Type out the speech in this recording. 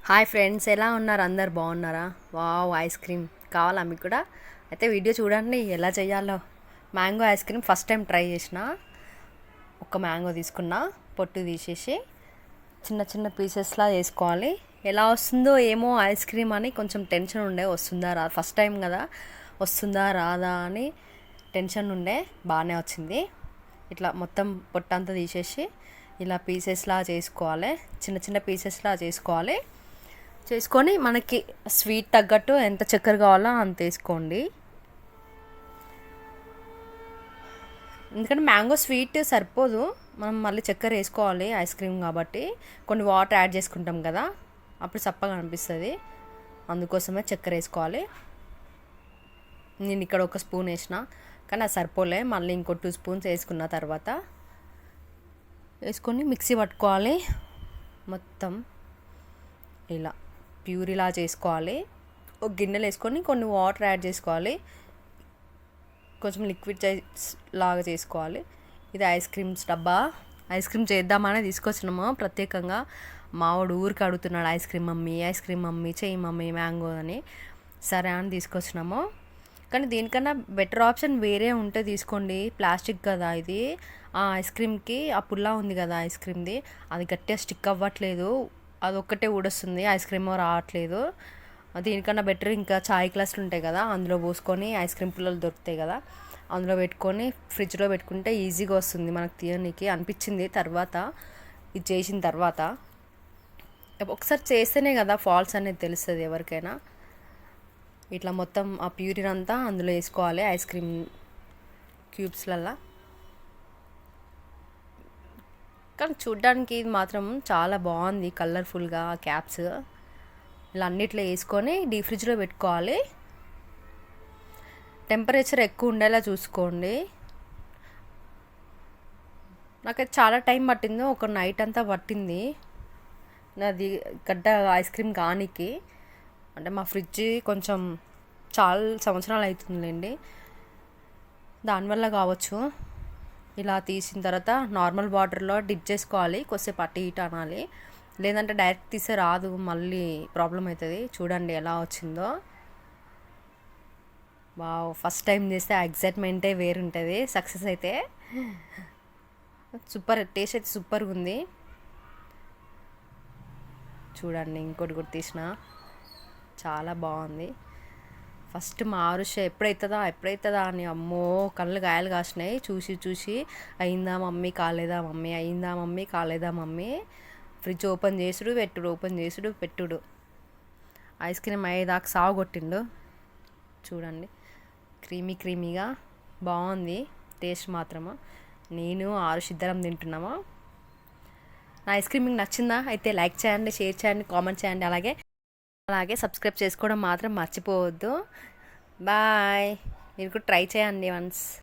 Hi friends, ఎలా ఉన్నారు? అందరు బాగున్నారా? వావ్, ఐస్ క్రీమ్ కావాలా మీకు కూడా? అయితే వీడియో చూడండి ఎలా చేయాలో. Mango ice cream first time try చేసిన. ఒక మ్యాంగో తీసుకున్నా, పొట్టు తీసేసి చిన్న చిన్న పీసెస్లా వేసుకోవాలి. ఎలా వస్తుందో ఏమో ఐస్ క్రీమ్ అని కొంచెం టెన్షన్ ఉండే, వస్తుందా రా, ఫస్ట్ టైం కదా, వస్తుందా రాదా అని టెన్షన్ ఉండే. బాగానే వచ్చింది. ఇట్లా మొత్తం పొట్టంతా తీసేసి ఇలా పీసెస్లా చేసుకోవాలి, చిన్న చిన్న పీసెస్లా చేసుకొని మనకి స్వీట్ తగ్గట్టు ఎంత చక్కెర కావాలో అంత వేసుకోండి. ఎందుకంటే మ్యాంగో స్వీట్ సరిపోదు, మనం మళ్ళీ చక్కెర వేసుకోవాలి ఐస్ క్రీమ్ కాబట్టి. కొన్ని వాటర్ యాడ్ చేసుకుంటాం కదా, అప్పుడు చప్పగా అనిపిస్తుంది. అందుకోసమే చక్కెర వేసుకోవాలి. నేను ఇక్కడ ఒక స్పూన్ వేసిన, కానీ అది సరిపోలే. మళ్ళీ ఇంకో 2 స్పూన్స్ వేసుకున్న తర్వాత వేసుకొని మిక్సీ పట్టుకోవాలి. మొత్తం ఇలా ప్యూరీలా చేసుకోవాలి. ఒక గిన్నెలు వేసుకొని కొన్ని వాటర్ యాడ్ చేసుకోవాలి, కొంచెం లిక్విడ్ లాగా చేసుకోవాలి. ఇది ఐస్ క్రీమ్స్ డబ్బా. ఐస్ క్రీమ్ చేద్దామని తీసుకొచ్చినాము ప్రత్యేకంగా. మావాడు ఊరికి అడుగుతున్నాడు, ఐస్ క్రీమ్ మమ్మీ చెయ్యి మమ్మీ మ్యాంగో అని. సరే అని తీసుకొచ్చినాము. కానీ దీనికన్నా బెటర్ ఆప్షన్ వేరే ఉంటే తీసుకోండి. ప్లాస్టిక్ కదా ఇది. ఆ ఐస్ క్రీమ్కి ఆ పుల్లా ఉంది కదా ఐస్ క్రీమ్ది, అది గట్టిగా స్టిక్ అవ్వట్లేదు. అది ఒక్కటే ఊడొస్తుంది, ఐస్ క్రీమ్ రావట్లేదు. దీనికన్నా బెటర్ ఇంకా చాయ్ గ్లాసులు ఉంటాయి కదా, అందులో పోసుకొని ఐస్ క్రీమ్ పుల్లలు దొరుకుతాయి కదా, అందులో పెట్టుకొని ఫ్రిడ్జ్లో పెట్టుకుంటే ఈజీగా వస్తుంది మనకు తీయనీకి అనిపించింది. తర్వాత ఇది చేసిన తర్వాత ఒకసారి చేస్తేనే కదా ఫాల్స్ అనేది తెలుస్తుంది ఎవరికైనా. ఇట్లా మొత్తం ఆ ప్యూరిన్ అంతా అందులో వేసుకోవాలి ఐస్ క్రీమ్ క్యూబ్స్లల్లా. కానీ చూడ్డానికి ఇది మాత్రం చాలా బాగుంది, కలర్ఫుల్గా క్యాప్స్. ఇలా అన్నిట్లో వేసుకొని డీప్ ఫ్రిడ్జ్లో పెట్టుకోవాలి. టెంపరేచర్ ఎక్కువ ఉండేలా చూసుకోండి. నాకైతే చాలా టైం పట్టింది, ఒక నైట్ అంతా పట్టింది నాది గడ్డ ఐస్ క్రీమ్ కానీకి. అంటే మా ఫ్రిడ్జ్ కొంచెం చాలా సంవత్సరాలు అవుతుందిలేండి, దానివల్ల కావచ్చు. ఇలా తీసిన తర్వాత నార్మల్ వాటర్లో డిప్ చేసుకోవాలి, కొద్దిసేపు అటు ఇటు అనాలి. లేదంటే డైరెక్ట్ తీసే రాదు, మళ్ళీ ప్రాబ్లం అవుతుంది. చూడండి ఎలా వచ్చిందో. వావ్, ఫస్ట్ టైం చేస్తే ఆ ఎగ్జైట్మెంటే వేరుంటుంది. సక్సెస్ అయితే సూపర్, టేస్ట్ అయితే సూపర్గా ఉంది. చూడండి ఇంకోటి కూడా తీసిన, చాలా బాగుంది. ఫస్ట్ మా ఆరుష ఎప్పుడైతుందా అని అమ్మో కళ్ళు గాయాలు కాసినాయి చూసి. అయిందా మమ్మీ కాలేదా మమ్మీ, అయిందా మమ్మీ కాలేదా మమ్మీ. ఫ్రిడ్జ్ ఓపెన్ చేసుడు పెట్టుడు. ఐస్ క్రీమ్ అయ్యేదాకా సాగు కొట్టిండు. చూడండి క్రీమీగా బాగుంది టేస్ట్ మాత్రము. నేను ఆరుష్ ఇద్దరం తింటున్నాము. నా ఐస్ క్రీమ్ మీకు నచ్చిందా? అయితే లైక్ చేయండి, షేర్ చేయండి, కామెంట్ చేయండి. అలాగే సబ్స్క్రైబ్ చేసుకోవడం మాత్రం మర్చిపోవద్దు. బాయ్. మీరు కూడా ట్రై చేయండి వన్స్.